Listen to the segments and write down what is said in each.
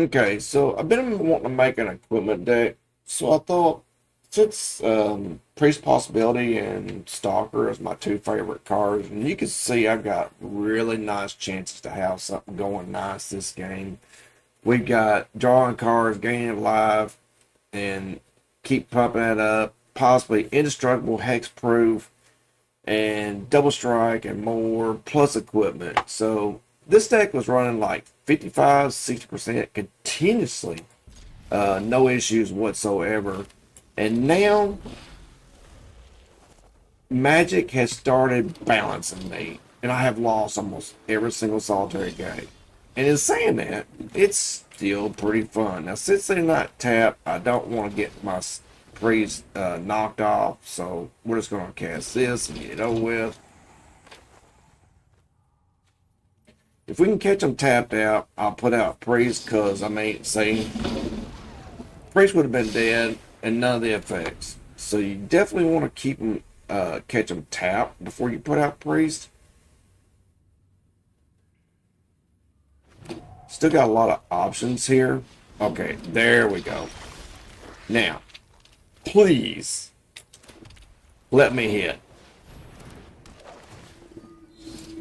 Okay, so I've been wanting to make an equipment deck. So I thought, since Priest Possibility and Stalker is my two favorite cards, and you can see I've got really nice chances to have something going nice this game. We've got drawing cards, gaining life, and keep pumping it up. Possibly indestructible, hexproof, and double strike and more, plus equipment. So this deck was running like 55, 60% continuously, no issues whatsoever. And now Magic has started balancing me, and I have lost almost every single solitary game. And in saying that, it's still pretty fun. Now, since they're not tapped, I don't want to get my priest knocked off, so we're just going to cast this and get it over with. If we can catch them tapped out, I'll put out priest, because I mean, see, priest would have been dead and none of the effects. So you definitely want to keep them, catch them tapped before you put out priest. Still got a lot of options here. Okay, there we go. Now, please let me hit.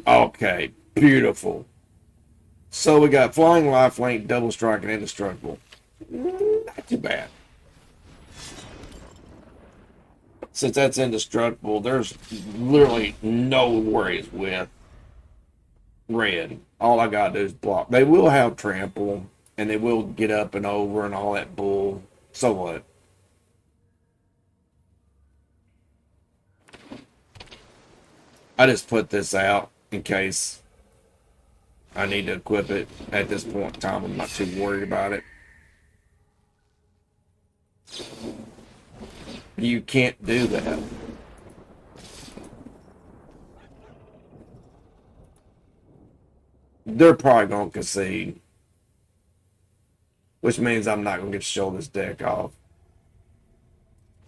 Okay, beautiful. So we got flying, lifelink, double strike, and indestructible. Not too bad. Since that's indestructible, there's literally no worries with red. All I gotta do is block. They will have trample, and they will get up and over and all that bull. So what? I just put this out in case I need to equip it. At this point in time, I'm not too worried about it. You can't do that. They're probably going to concede, which means I'm not going to get to show this deck off.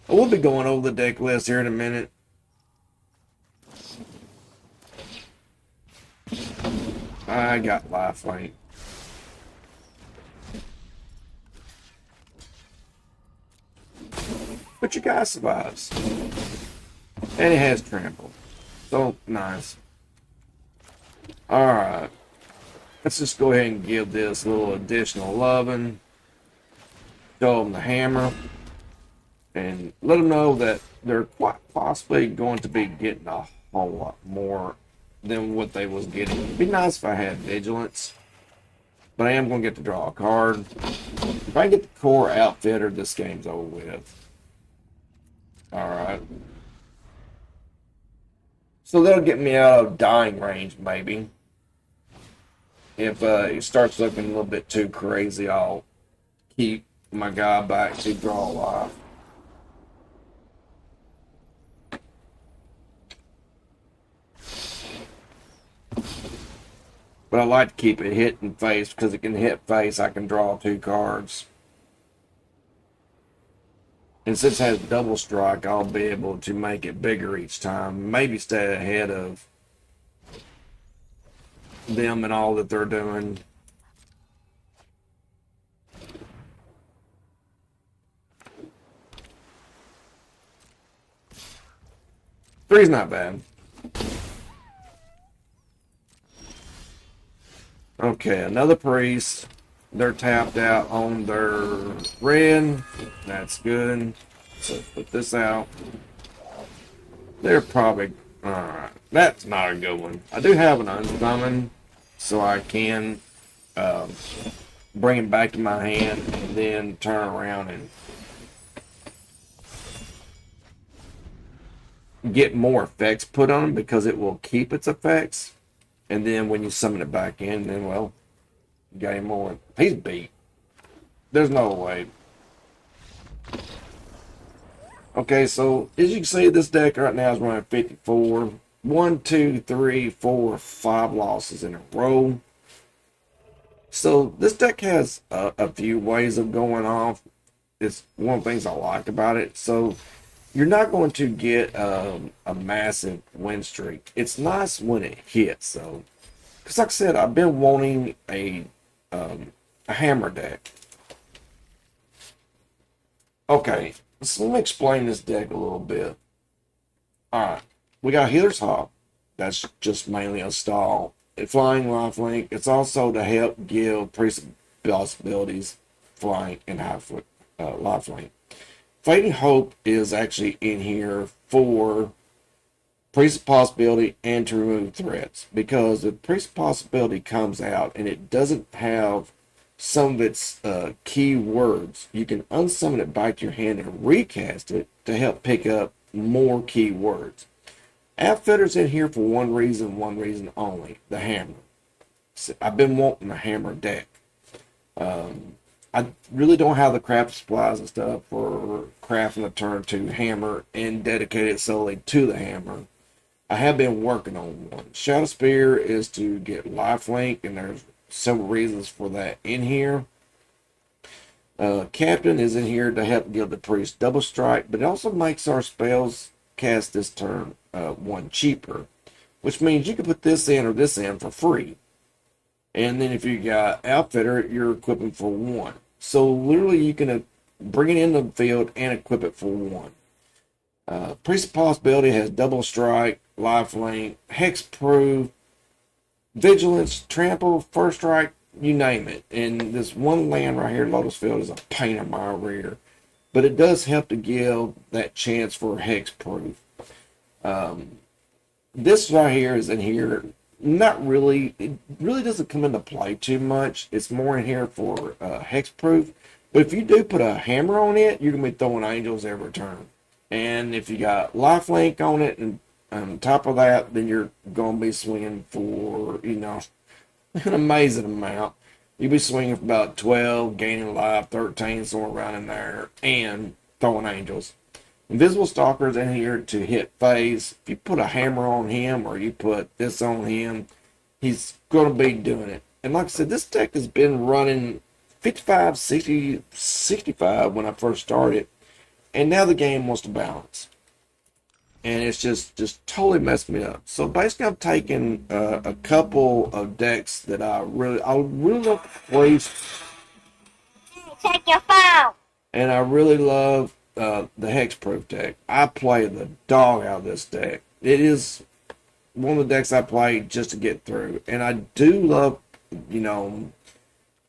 I will be going over the deck list here in a minute. I got lifelink. But your guy survives. And it has trample. So, nice. Alright. Let's just go ahead and give this a little additional loving. Show them the hammer. And let them know that they're quite possibly going to be getting a whole lot more than what they was getting. It'd be nice if I had vigilance. But I am going to get to draw a card. If I get the core outfitter, this game's over with. Alright. So that'll get me out of dying range, maybe. If it starts looking a little bit too crazy, I'll keep my guy back to draw life. But I like to keep it hitting face, because it can hit face, I can draw two cards. And since it has double strike, I'll be able to make it bigger each time. Maybe stay ahead of them and all that they're doing. Three's not bad. Okay, another priest. They're tapped out on their red. That's good. So put this out. They're probably... Alright, that's not a good one. I do have an unsummon, so I can bring him back in my hand and then turn around and get more effects put on him, because it will keep its effects. And then when you summon it back in, then, well, you got him more. He's beat. There's no way. Okay, so as you can see, this deck right now is running 54. 1, 2, 3, 4, 5 losses in a row. So this deck has a few ways of going off. It's one of the things I like about it. So you're not going to get a massive win streak. It's nice when it hits, though. Because like I said, I've been wanting a a hammer deck. Okay, so let me explain this deck a little bit. Alright, we got Healer's Hawk. That's just mainly a stall. Flying lifelink. It's also to help give priest boss abilities, flying and lifelink. Fading Hope is actually in here for priest possibility and to remove threats, because if priest possibility comes out and it doesn't have some of its key words, you can unsummon it back to your hand and recast it to help pick up more key words. Outfitter's in here for one reason only: the hammer. So I've been wanting a hammer deck. I really don't have the craft supplies and stuff for crafting a turn 2 hammer and dedicate it solely to the hammer. I have been working on one. Shadowspear is to get lifelink, and there's several reasons for that in here. Captain is in here to help give the priest double strike, but it also makes our spells cast this turn 1 cheaper, which means you can put this in or this in for free. And then if you got Outfitter, you're equipping for 1. So literally you can bring it into the field and equip it for 1. Priest of Possibility has double strike, lifelink, hexproof, vigilance, trample, first strike, you name it. And this one land right here, Lotus Field, is a pain in my rear. But it does help to give that chance for hexproof. This right here is in here. Not really. It really doesn't come into play too much. It's more in here for hexproof. But if you do put a hammer on it, you're going to be throwing angels every turn. And if you got lifelink on it and on top of that, then you're going to be swinging for, an amazing amount. You'll be swinging for about 12, gaining life, 13, somewhere around in there, and throwing angels. Invisible Stalker's in here to hit phase. If you put a hammer on him or you put this on him, he's going to be doing it. And like I said, this deck has been running 55, 60, 65 when I first started. And now the game wants to balance. And it's just totally messed me up. So basically I'm taking a couple of decks that I really love to play. Check your phone. And I really love the hexproof deck. I play the dog out of this deck. It is one of the decks I play just to get through. And I do love,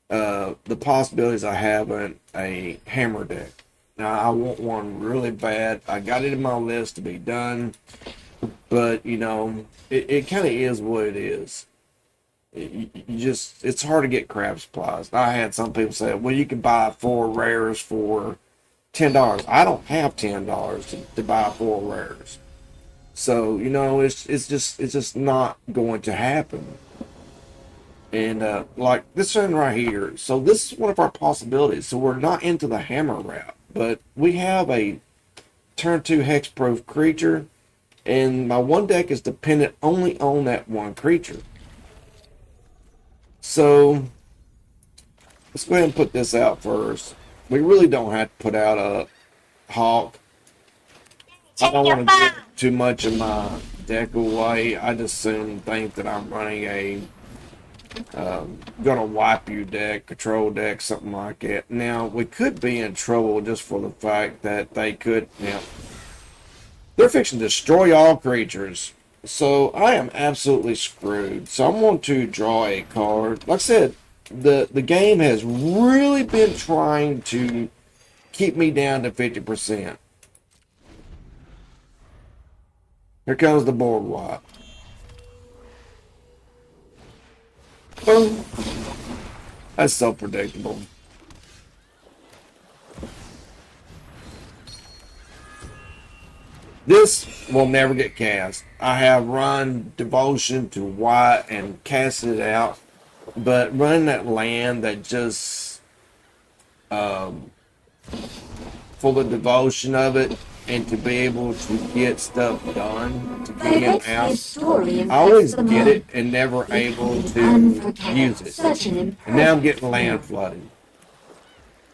the possibilities I have in a hammer deck. Now, I want one really bad. I got it in my list to be done. But, it kind of is what it is. It's hard to get craft supplies. I had some people say, well, you can buy 4 rares for $10. I don't have $10 to buy 4 rares. So, it's just not going to happen. And like this one right here. So this is one of our possibilities. So we're not into the hammer route, but we have a turn 2 hexproof creature, and my one deck is dependent only on that one creature. So let's go ahead and put this out first. We really don't have to put out a hawk. I don't want to give too much of my deck away. I just soon think that I'm running a gonna wipe you deck, control deck, something like that. Now we could be in trouble just for the fact that they could. Now they're fixing to destroy all creatures, so I am absolutely screwed. So I'm going to draw a card. Like I said, the game has really been trying to keep me down to 50%. Here comes the board wipe. Boom. That's so predictable. This will never get cast. I have run Devotion to white and cast it out, but running that land that just for the devotion of it and to be able to get stuff done to get him out, I always get it and never able to use it. And now I'm getting land flooding.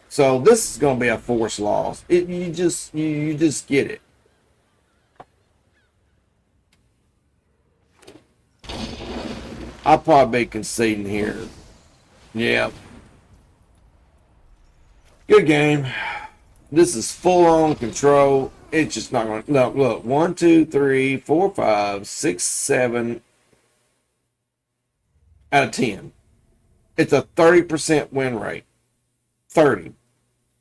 So this is going to be a forced loss. You just get it. I'll probably be conceding here. Yeah. Good game. This is full on control. It's just not going to. Look. 1, 2, 3, 4, 5, 6, 7 out of 10. It's a 30% win rate. 30.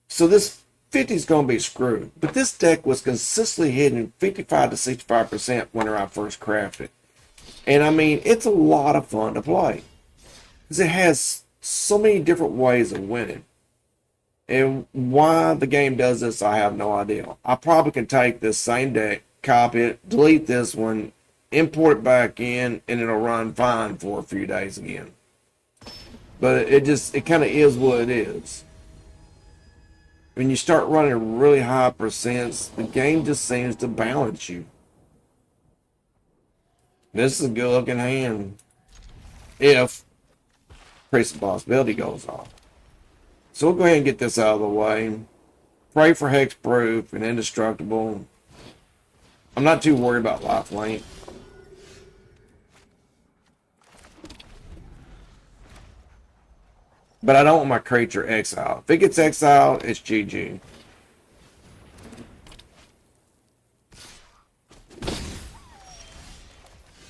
So this 50 is going to be screwed. But this deck was consistently hitting 55 to 65% when I first crafted. And I mean, it's a lot of fun to play. Because it has so many different ways of winning. And why the game does this, I have no idea. I probably can take this same deck, copy it, delete this one, import it back in, and it'll run fine for a few days again. But it kind of is what it is. When you start running really high percents, the game just seems to balance you. This is a good looking hand. If Priest of Possibility goes off. So we'll go ahead and get this out of the way. Pray for Hexproof and Indestructible. I'm not too worried about lifelink. But I don't want my creature exiled. If it gets exiled, it's GG.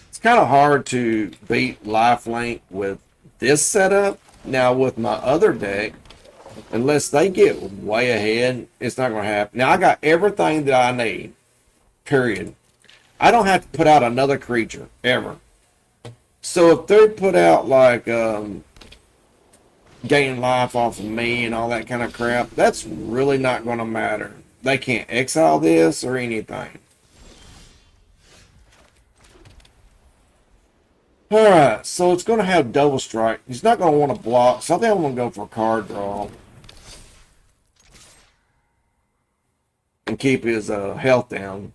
It's kind of hard to beat lifelink with this setup. Now with my other deck, unless they get way ahead, it's not going to happen. Now I got everything that I need. Period. I don't have to put out another creature, ever. So if they put out like gaining life off of me and all that kind of crap, that's really not going to matter. They can't exile this or anything. Alright, so it's going to have double strike. He's not going to want to block, so I think I'm going to go for a card draw. And keep his health down.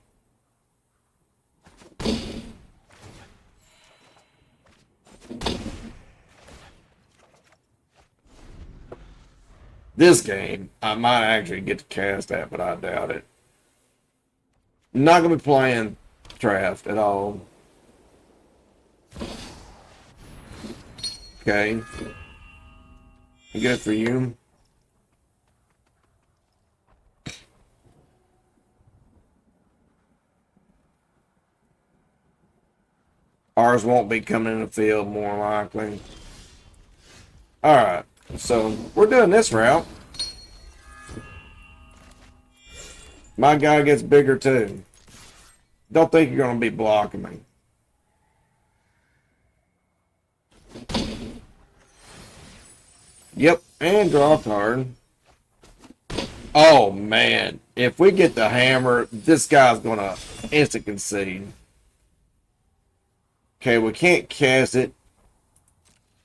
This game, I might actually get to cast that, but I doubt it. Not going to be playing Traft at all. Okay. Good for you. Ours won't be coming in the field, more likely. Alright, so we're doing this route. My guy gets bigger too. Don't think you're going to be blocking me. Yep, and draw a card. Oh man, if we get the hammer, this guy's going to instant concede. Okay, we can't cast it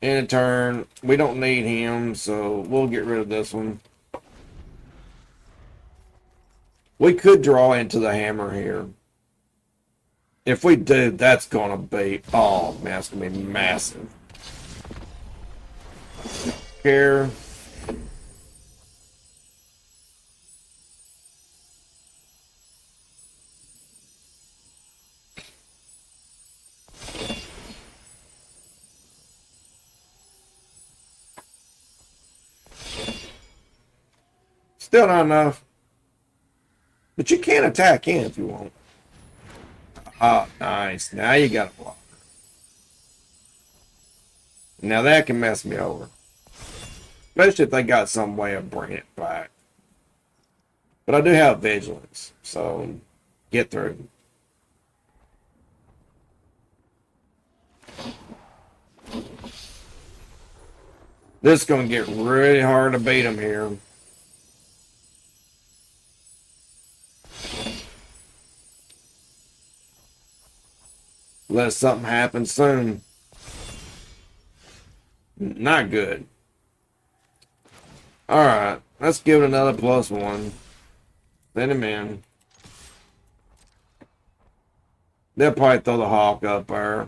in a turn. We don't need him, so we'll get rid of this one. We could draw into the hammer here. If we do, that's going to be, oh man, that's going to be massive. Here. Still not enough. But you can attack in if you want. Ah, nice. Now you got a block. Now that can mess me over. Especially if they got some way of bringing it back. But I do have vigilance, so get through. This is going to get really hard to beat them here. Let something happen soon. Not good. Alright, let's give it another +1. Send him in. They'll probably throw the hawk up there.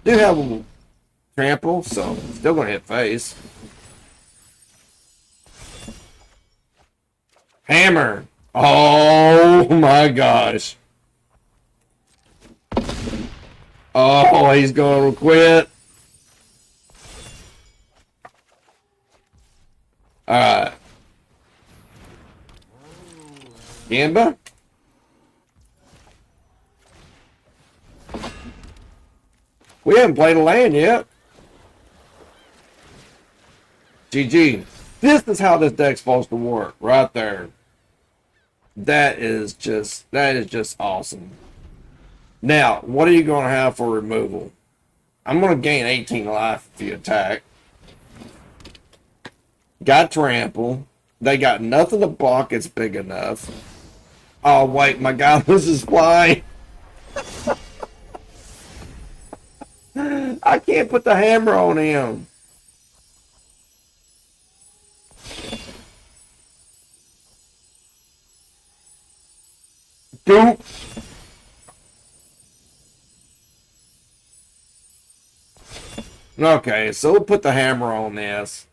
Do have a trample, so still gonna hit face. Hammer! Oh my gosh. Oh, he's gonna quit. Alright. Kemba? We haven't played a land yet. GG. This is how this deck's supposed to work. Right there. That is just awesome. Now, what are you going to have for removal? I'm going to gain 18 life if you attack. Got trample. They got nothing to block. It's big enough. Oh, wait. My guy loses fly. I can't put the hammer on him. Doop. Okay, so we'll put the hammer on this.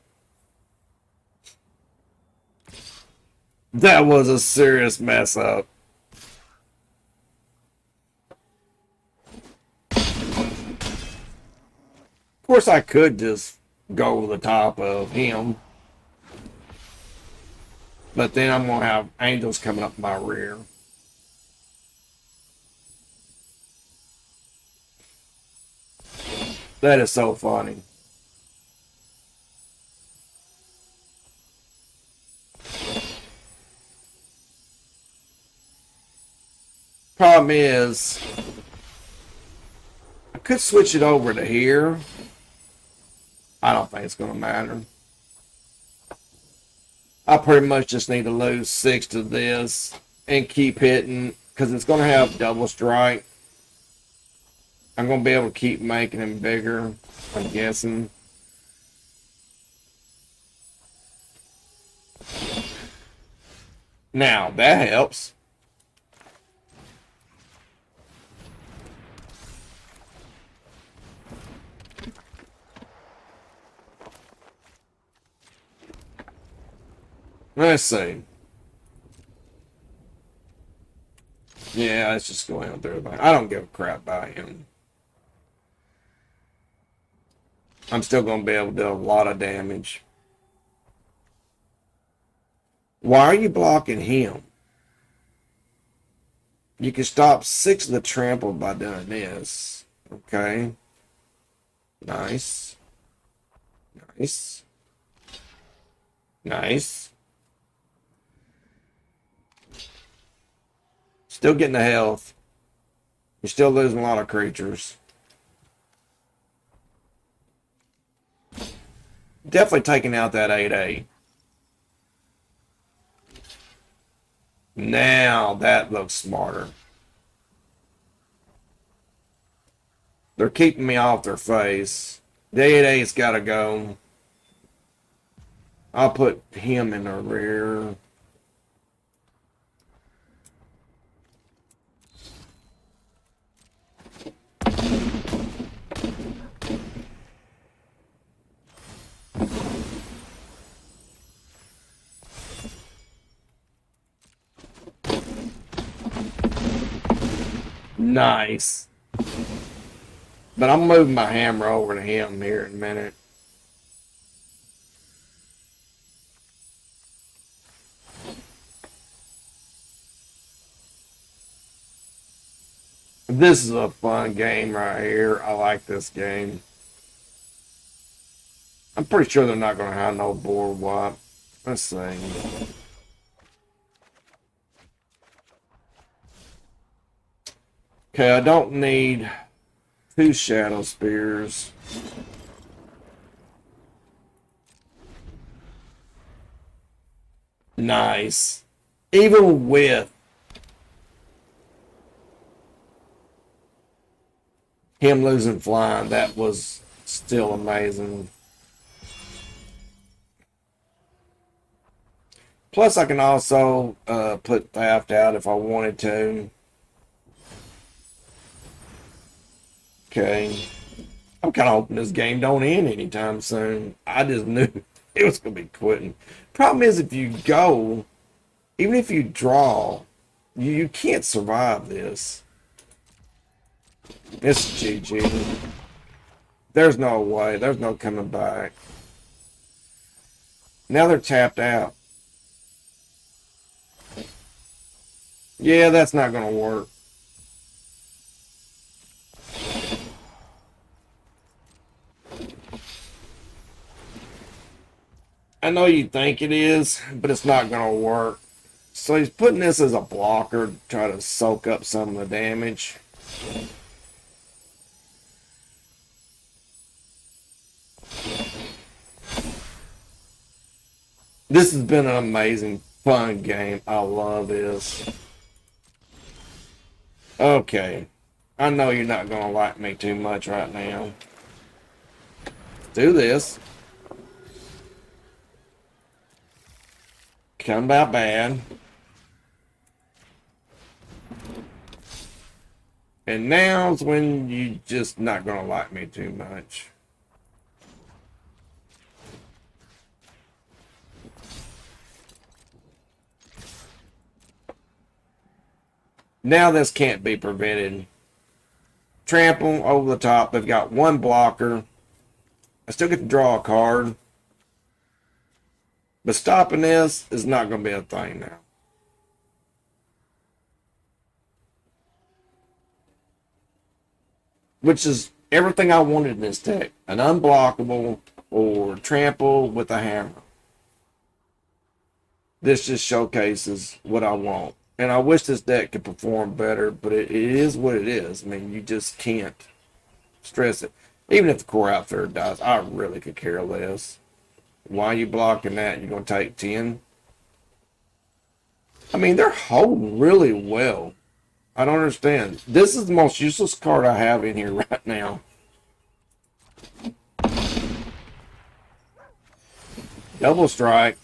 That was a serious mess up. Of course, I could just go over the top of him. But then I'm going to have angels coming up my rear. That is so funny. Problem is, I could switch it over to here. I don't think it's going to matter. I pretty much just need to lose 6 to this and keep hitting because it's going to have double strike. I'm going to be able to keep making him bigger, I'm guessing. Now, that helps. Let's see. Yeah, it's just going out there. I don't give a crap about him. I'm still going to be able to do a lot of damage. Why are you blocking him? You can stop 6 of the trample by doing this. Okay. Nice. Nice. Nice. Still getting the health. You're still losing a lot of creatures. Definitely taking out that 8/8. Now that looks smarter. They're keeping me off their face. The 8/8's got to go. I'll put him in the rear. Nice. But I'm moving my hammer over to him here in a minute. This is a fun game right here. I like this game. I'm pretty sure they're not going to have no board wipe. Let's see. Okay, I don't need 2 Shadowspears. Nice. Even with him losing flying, that was still amazing. Plus, I can also put Traft out if I wanted to. Okay. I'm kind of hoping this game don't end anytime soon. I just knew it was going to be quitting. Problem is, if you go, even if you draw, you can't survive this. It's GG. There's no way. There's no coming back. Now they're tapped out. Yeah, that's not going to work. I know you think it is, but it's not going to work. So he's putting this as a blocker to try to soak up some of the damage. This has been an amazing, fun game. I love this. Okay. I know you're not going to like me too much right now. Let's do this. Come out bad. And now's when you just not going to like me too much. Now this can't be prevented. Trample over the top. They've got one blocker. I still get to draw a card. But stopping this is not going to be a thing now. Which is everything I wanted in this deck. An unblockable or trample with a hammer. This just showcases what I want. And I wish this deck could perform better, but it is what it is. I mean, you just can't stress it. Even if the core outfitter dies, I really could care less. Why are you blocking that? You're going to take 10? I mean, they're holding really well. I don't understand. This is the most useless card I have in here right now. Double strike.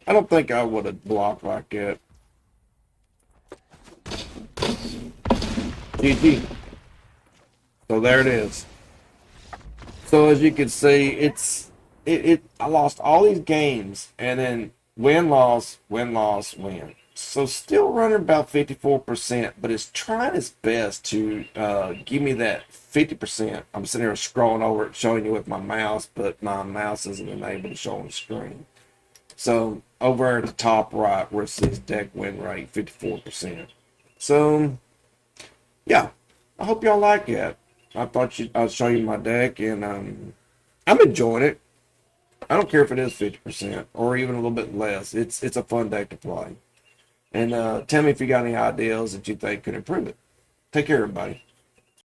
I don't think I would have blocked like that. GG. So there it is. So as you can see, I lost all these games and then win, loss, win, loss, win. So still running about 54%, but it's trying its best to give me that 50%. I'm sitting here scrolling over it, showing you with my mouse, but my mouse isn't enabled to show on the screen. So over at the top right where it says deck win rate, 54%. So yeah, I hope y'all like it. I thought I'd show you my deck, and I'm enjoying it. I don't care if it is 50% or even a little bit less. It's a fun deck to play. And tell me if you got any ideas that you think could improve it. Take care, everybody.